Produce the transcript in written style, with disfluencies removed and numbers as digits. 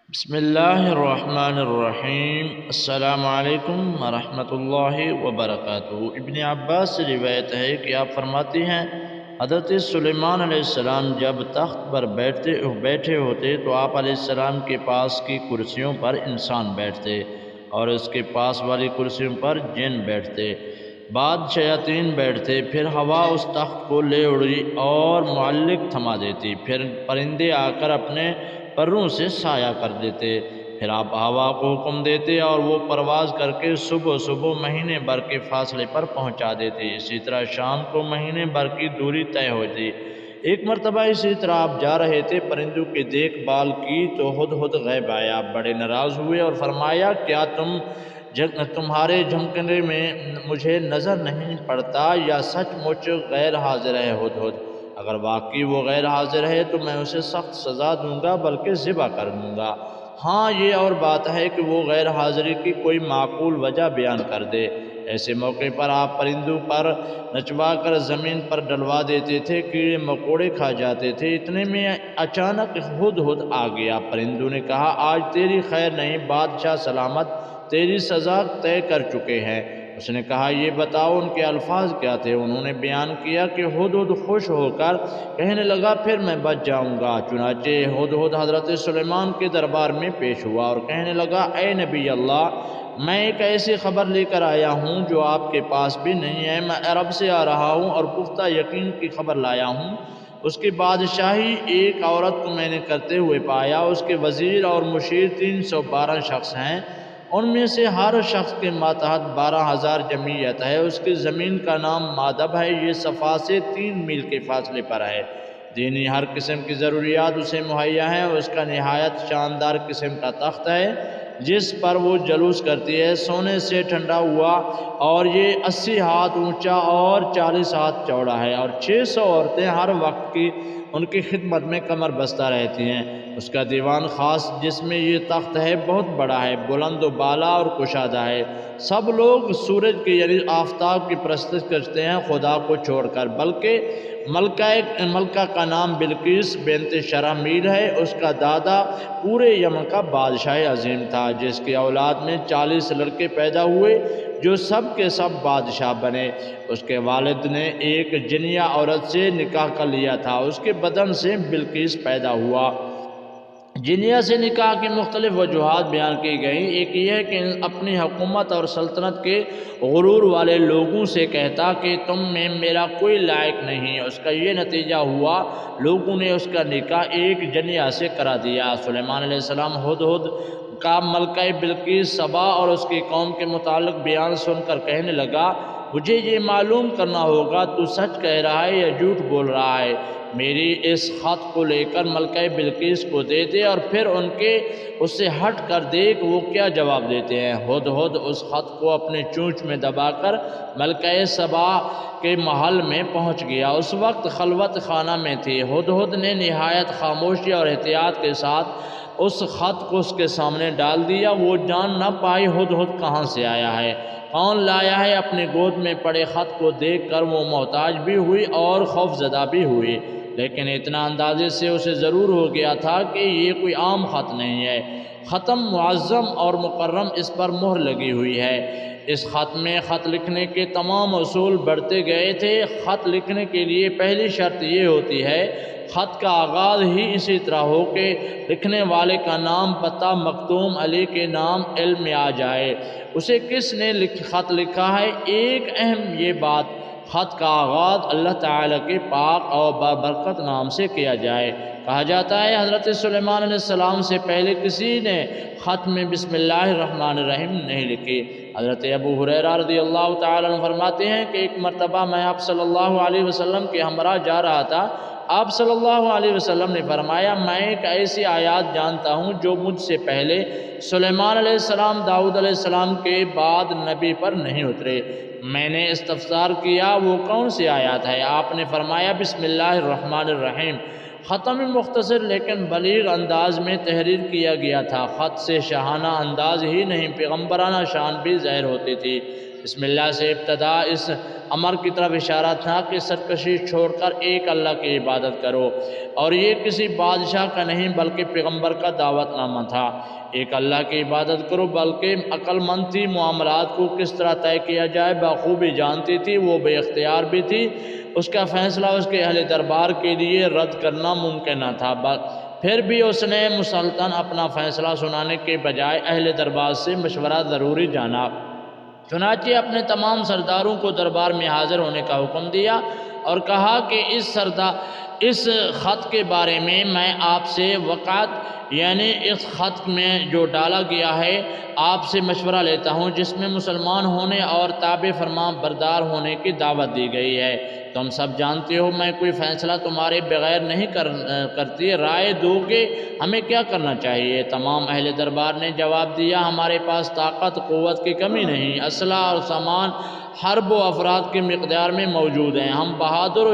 بسم اللہ الرحمن الرحیم۔ السلام علیکم ورحمۃ اللہ وبرکاتہ۔ ابن عباس سے روایت ہے کہ آپ فرماتے ہیں حضرت سلیمان علیہ السلام جب تخت پر بیٹھے ہوتے تو آپ علیہ السلام کے پاس کی کرسیوں پر انسان بیٹھتے اور اس کے پاس والی کرسیوں پر جن بیٹھتے، بعد شیاطین بیٹھتے، پھر ہوا اس تخت کو لے اڑی اور معلق تھما دیتی، پھر پرندے آ کر اپنے پروں سے سایہ کر دیتے، پھر آپ ہوا کو حکم دیتے اور وہ پرواز کر کے صبح صبح مہینے بھر کے فاصلے پر پہنچا دیتے۔ اسی طرح شام کو مہینے بھر کی دوری طے ہوتی۔ ایک مرتبہ اسی طرح آپ جا رہے تھے، پرندوں کی دیکھ بھال کی تو ہدہد غیب آیا، بڑے ناراض ہوئے اور فرمایا کیا تمہارے جھمکنے میں مجھے نظر نہیں پڑتا یا سچ مچ غیر حاضر ہے ہدہد؟ اگر واقعی وہ غیر حاضر ہے تو میں اسے سخت سزا دوں گا بلکہ ذبح کر دوں گا۔ ہاں یہ اور بات ہے کہ وہ غیر حاضری کی کوئی معقول وجہ بیان کر دے۔ ایسے موقع پر آپ پرندوں پر نچوا کر زمین پر ڈلوا دیتے تھے، کیڑے مکوڑے کھا جاتے تھے۔ اتنے میں اچانک ہدہد آ گیا۔ پرندوں نے کہا آج تیری خیر نہیں، بادشاہ سلامت تیری سزا طے کر چکے ہیں۔ اس نے کہا یہ بتاؤ ان کے الفاظ کیا تھے؟ انہوں نے بیان کیا کہ ہدہد خوش ہو کر کہنے لگا پھر میں بچ جاؤں گا۔ چنانچہ ہدہد حضرت سلیمان کے دربار میں پیش ہوا اور کہنے لگا اے نبی اللہ، میں ایک ایسی خبر لے کر آیا ہوں جو آپ کے پاس بھی نہیں ہے۔ میں عرب سے آ رہا ہوں اور پختہ یقین کی خبر لایا ہوں۔ اس کی بادشاہی ایک عورت کو میں نے کرتے ہوئے پایا، اس کے وزیر اور مشیر 312 شخص ہیں، ان میں سے ہر شخص کے ماتحت 12,000 جمعیت ہے۔ اس کی زمین کا نام مادب ہے، یہ صفا سے 3 میل کے فاصلے پر ہے۔ دینی ہر قسم کی ضروریات اسے مہیا ہیں۔ اس کا نہایت شاندار قسم کا تخت ہے جس پر وہ جلوس کرتی ہے، سونے سے ٹھنڈا ہوا، اور یہ 80 ہاتھ اونچا اور 40 ہاتھ چوڑا ہے، اور 600 عورتیں ہر وقت کی ان کی خدمت میں کمر بستہ رہتی ہیں۔ اس کا دیوان خاص جس میں یہ تخت ہے بہت بڑا ہے، بلند و بالا اور کشادہ ہے۔ سب لوگ سورج کی یعنی آفتاب کی پرستش کرتے ہیں خدا کو چھوڑ کر، بلکہ ملکہ کا نام بلقیس بنت شرحمیل ہے۔ اس کا دادا پورے یمن کا بادشاہ عظیم تھا جس کی اولاد میں 40 لڑکے پیدا ہوئے جو سب کے سب بادشاہ بنے۔ اس کے والد نے ایک جنیہ عورت سے نکاح کر لیا تھا، اس کے بدن سے بلقیس پیدا ہوا۔ جنیہ سے نکاح کی مختلف وجوہات بیان کی گئیں۔ ایک یہ ہے کہ اپنی حکومت اور سلطنت کے غرور والے لوگوں سے کہتا کہ تم میں میرا کوئی لائق نہیں۔ اس کا یہ نتیجہ ہوا، لوگوں نے اس کا نکاح ایک جنیہ سے کرا دیا۔ سلیمان علیہ السلام ہدہد کا ملکہ بلقیس سبا اور اس کی قوم کے متعلق بیان سن کر کہنے لگا مجھے یہ معلوم کرنا ہوگا تو سچ کہہ رہا ہے یا جھوٹ بول رہا ہے۔ میری اس خط کو لے کر ملکہ بلقیس کو دے دے اور پھر اس سے ہٹ کر دیکھ وہ کیا جواب دیتے ہیں۔ ہدہد اس خط کو اپنے چونچ میں دبا کر ملکہ سبا کے محل میں پہنچ گیا۔ اس وقت خلوت خانہ میں تھی۔ ہدہد نے نہایت خاموشی اور احتیاط کے ساتھ اس خط کو اس کے سامنے ڈال دیا۔ وہ جان نہ پائی ہدہد کہاں سے آیا ہے، کون لایا ہے۔ اپنے گود میں پڑے خط کو دیکھ کر وہ محتاج بھی ہوئی اور خوف زدہ بھی ہوئی، لیکن اتنا اندازے سے اسے ضرور ہو گیا تھا کہ یہ کوئی عام خط نہیں ہے، ختم معظم اور مکرم اس پر مہر لگی ہوئی ہے۔ اس خط میں خط لکھنے کے تمام اصول بڑھتے گئے تھے۔ خط لکھنے کے لیے پہلی شرط یہ ہوتی ہے خط کا آغاز ہی اسی طرح ہو کہ لکھنے والے کا نام پتہ مختوم علی کے نام علم میں آ جائے اسے کس نے خط لکھا ہے۔ ایک اہم یہ بات، خط کا آغاز اللہ تعالیٰ کے پاک اور بابرکت نام سے کیا جائے۔ کہا جاتا ہے حضرت سلیمان علیہ السلام سے پہلے کسی نے خط میں بسم اللہ الرحمن الرحیم نہیں لکھی۔ حضرت ابو ہریرہ رضی اللہ تعالیٰ عنہ فرماتے ہیں کہ ایک مرتبہ میں آپ صلی اللہ علیہ وسلم کے ہمراہ جا رہا تھا۔ آپ صلی اللہ علیہ وسلم نے فرمایا میں ایک ایسی آیات جانتا ہوں جو مجھ سے پہلے سلیمان علیہ السلام، داؤد علیہ السلام کے بعد نبی پر نہیں اترے۔ میں نے استفسار کیا وہ کون سی آیات ہے؟ آپ نے فرمایا بسم اللہ الرحمن الرحیم۔ ختم مختصر لیکن بلیغ انداز میں تحریر کیا گیا تھا۔ خط سے شاہانہ انداز ہی نہیں پیغمبرانہ شان بھی ظاہر ہوتی تھی۔ بسم اللہ سے ابتدا اس امر کی طرف اشارہ تھا کہ سرکشی چھوڑ کر ایک اللہ کی عبادت کرو، اور یہ کسی بادشاہ کا نہیں بلکہ پیغمبر کا دعوت نامہ تھا۔ ایک اللہ کی عبادت کرو، بلکہ عقل مند تھی، معاملات کو کس طرح طے کیا جائے بخوبی جانتی تھی، وہ بے اختیار بھی تھی، اس کا فیصلہ اس کے اہل دربار کے لیے رد کرنا ممکن نہ تھا، پھر بھی اس نے مسلطن اپنا فیصلہ سنانے کے بجائے اہل دربار سے مشورہ ضروری جانا۔ چنانچہ اپنے تمام سرداروں کو دربار میں حاضر ہونے کا حکم دیا اور کہا کہ اس خط کے بارے میں آپ سے وقعت یعنی اس خط میں جو ڈالا گیا ہے آپ سے مشورہ لیتا ہوں، جس میں مسلمان ہونے اور تابع فرما بردار ہونے کی دعوت دی گئی ہے۔ تم سب جانتے ہو میں کوئی فیصلہ تمہارے بغیر نہیں کرتی، رائے دو کہ ہمیں کیا کرنا چاہیے۔ تمام اہل دربار نے جواب دیا، ہمارے پاس طاقت قوت کی کمی نہیں، اسلحہ اور سامان حرب و افراد کی مقدار میں موجود ہیں، ہم بہادر